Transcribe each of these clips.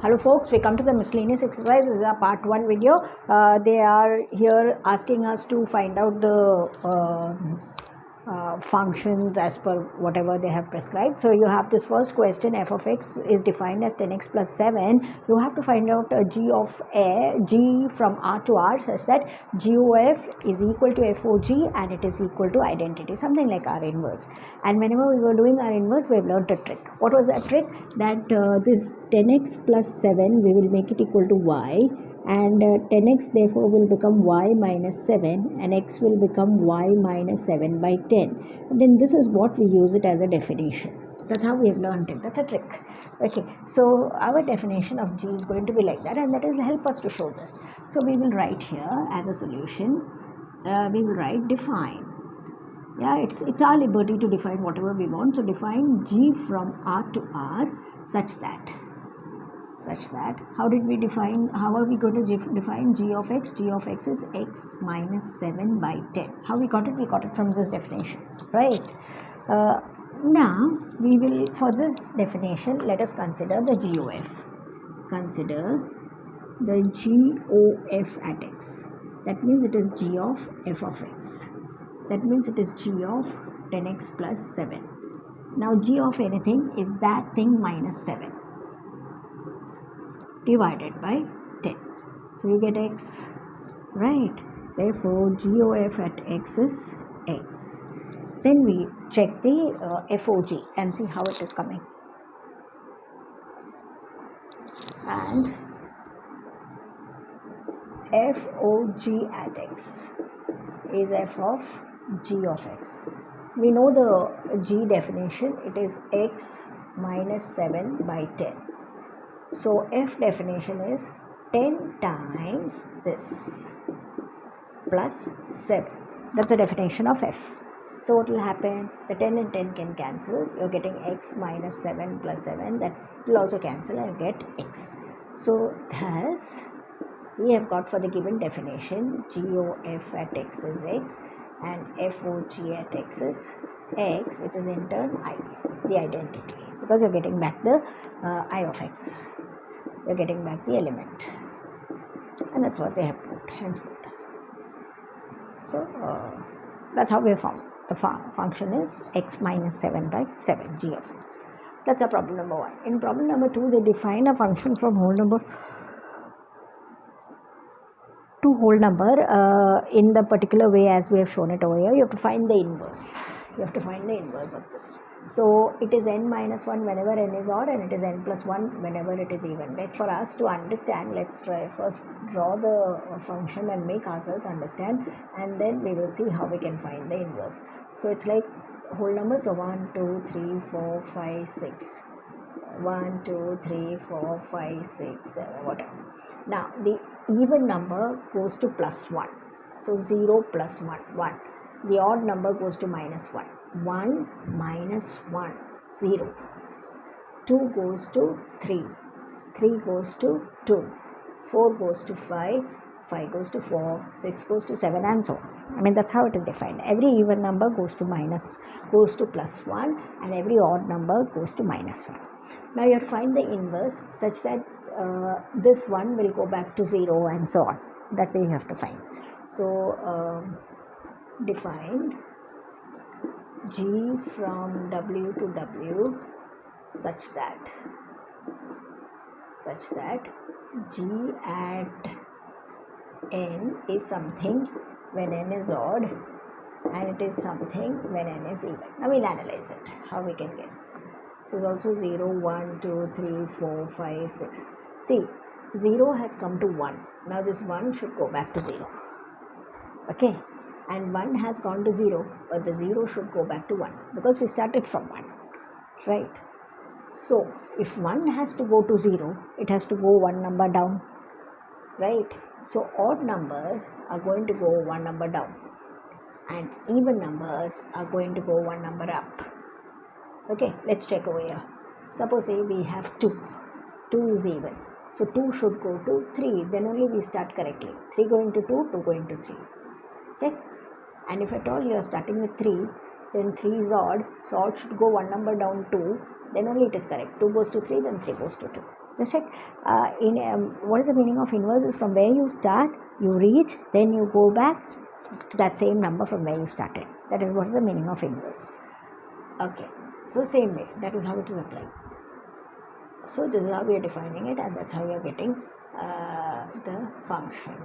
Hello folks, we come to the miscellaneous exercise. This is a part 1 video. They are here asking us to find out the functions as per whatever they have prescribed. So you have this first question, f of x is defined as 10x plus 7. You have to find out g of g from r to r such that g of f is equal to f of g and it is equal to identity, something like r inverse. And whenever we were doing r inverse, we have learned a trick. What was that trick? That this 10x plus 7, we will make it equal to y, and 10x therefore will become y minus 7 and x will become y minus 7 by 10. And then this is what we use it as a definition. That's how we have learned it. That's a trick. Okay, so our definition of g is going to be like that, and that will help us to show this. So we will write here as a solution, we will write define. Yeah, it's our liberty to define whatever we want. So define g from r to r such that how did we define, how are we going to define g of x? G of x is x minus 7 by 10. How we got it? We got it from this definition, right? Now we will, for this definition, let us consider the g of f. Consider the g of f at x. That means it is g of f of x. That means it is g of 10x plus 7. Now g of anything is that thing minus 7 divided by 10. So you get x, right? Therefore g of f at x is x. Then we check the FOG and see how it is coming. And FOG at x is f of g of x. We know the g definition, it is x minus 7 by 10. So f definition is 10 times this plus 7. That's the definition of f. So what will happen? The 10 and 10 can cancel. You're getting x minus 7 plus 7. That will also cancel and you get x. So thus we have got for the given definition g of f at x is x and f of g at x is x, which is in turn I, the identity, because you're getting back the I of x. You're getting back the element, and that's what they have put, hence put. So that's how we found the function is x minus 7 by 7, g of x. That's a problem number 1. In problem number 2, they define a function from whole number to whole number in the particular way as we have shown it over here. You have to find the inverse. You have to find the inverse of this. So it is n minus 1 whenever n is odd, and it is n plus 1 whenever it is even. Like, for us to understand, let's try first draw the function and make ourselves understand, and then we will see how we can find the inverse. So it's like whole numbers, so 1, 2, 3, 4, 5, 6. 1, 2, 3, 4, 5, 6, 7, whatever. Now the even number goes to plus 1. So 0 plus 1, 1. The odd number goes to minus 1. 1 minus 1, 0. 2 goes to 3. 3 goes to 2. 4 goes to 5. 5 goes to 4. 6 goes to 7, and so on. I mean, that's how it is defined. Every even number goes to plus 1, and every odd number goes to minus 1. Now you have to find the inverse such that this one will go back to 0 and so on. That way you have to find. So define g from w to w such that g at n is something when n is odd, and it is something when n is even. Now we'll analyze it, how we can get this. So it's also 0, 1, 2, 3, 4, 5, 6. See, 0 has come to 1. Now this 1 should go back to 0. Okay, and 1 has gone to 0, but the 0 should go back to 1 because we started from 1, right? So if 1 has to go to 0, it has to go one number down, right? So odd numbers are going to go one number down, and even numbers are going to go one number up. Okay, let's check over here. Suppose say we have 2. 2 is even. So 2 should go to 3. Then only we start correctly. 3 going to 2, 2 going to 3. Check. And if at all you are starting with 3, then 3 is odd. So odd should go one number down 2, then only it is correct. 2 goes to 3, then 3 goes to 2. Just like what is the meaning of inverse is from where you start, you reach, then you go back to that same number from where you started. That is what is the meaning of inverse. Okay, so same way, that is how it is applied. So this is how we are defining it, and that's how we are getting the function.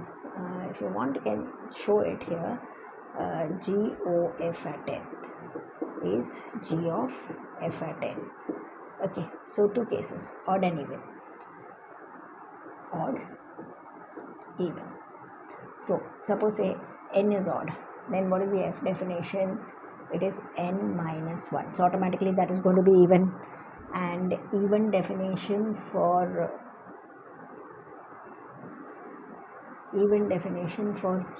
If you want, you can show it here. G O f at n is g of f at n. Okay, so two cases, odd and even. Odd, even. So suppose say n is odd, then what is the f definition? It is n minus 1. So automatically that is going to be even. And even definition for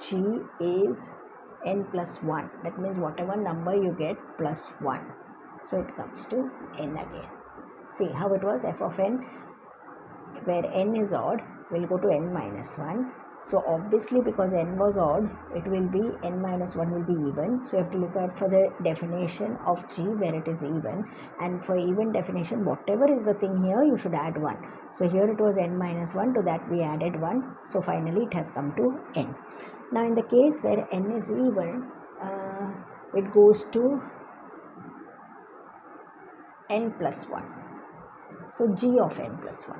G is n plus 1. That means whatever number you get plus 1. So it comes to n again. See how it was, f of n, where n is odd, will go to n minus 1. So obviously because n was odd, it will be n minus 1 will be even. So you have to look out for the definition of G where it is even. And for even definition, whatever is the thing here, you should add 1. So here it was n minus 1, to that we added 1. So finally it has come to n. Now in the case where n is even, it goes to n plus 1. So G of n plus 1.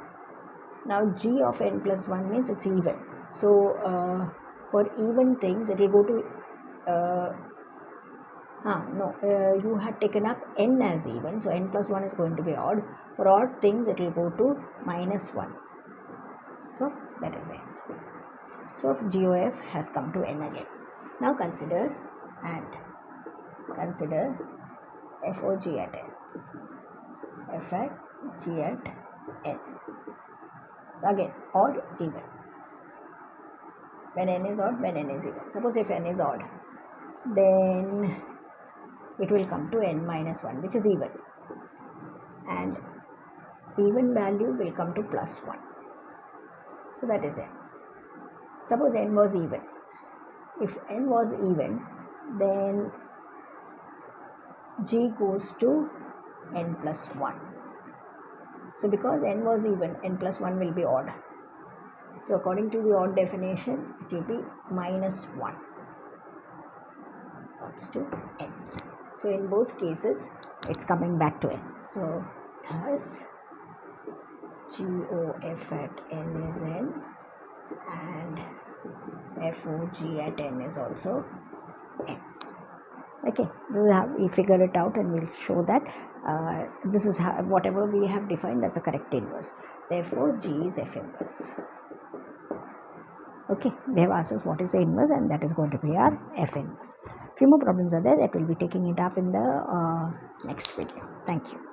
Now G of n plus 1 means it's even. So for even things it will go to you had taken up n as even, so n plus 1 is going to be odd. For odd things it will go to minus 1. So that is n. So G of f has come to n again. Now consider f of g at n. F at g at n. Again, odd, even. When n is odd, when n is even. Suppose if n is odd, then it will come to n minus 1, which is even. And even value will come to plus 1. So that is n. Suppose n was even. If n was even, then G goes to n plus 1. So because n was even, n plus 1 will be odd. So according to the odd definition, it will be minus 1 comes to n. So in both cases, it's coming back to n. So thus, G O f at n is n, and f O g at n is also n. Okay, this is how we figure it out, and we'll show that this is how, whatever we have defined, that's a correct inverse. Therefore, G is f inverse. Okay, they have asked us what is the inverse, and that is going to be our f inverse. Few more problems are there that we'll be taking it up in the next video. Thank you.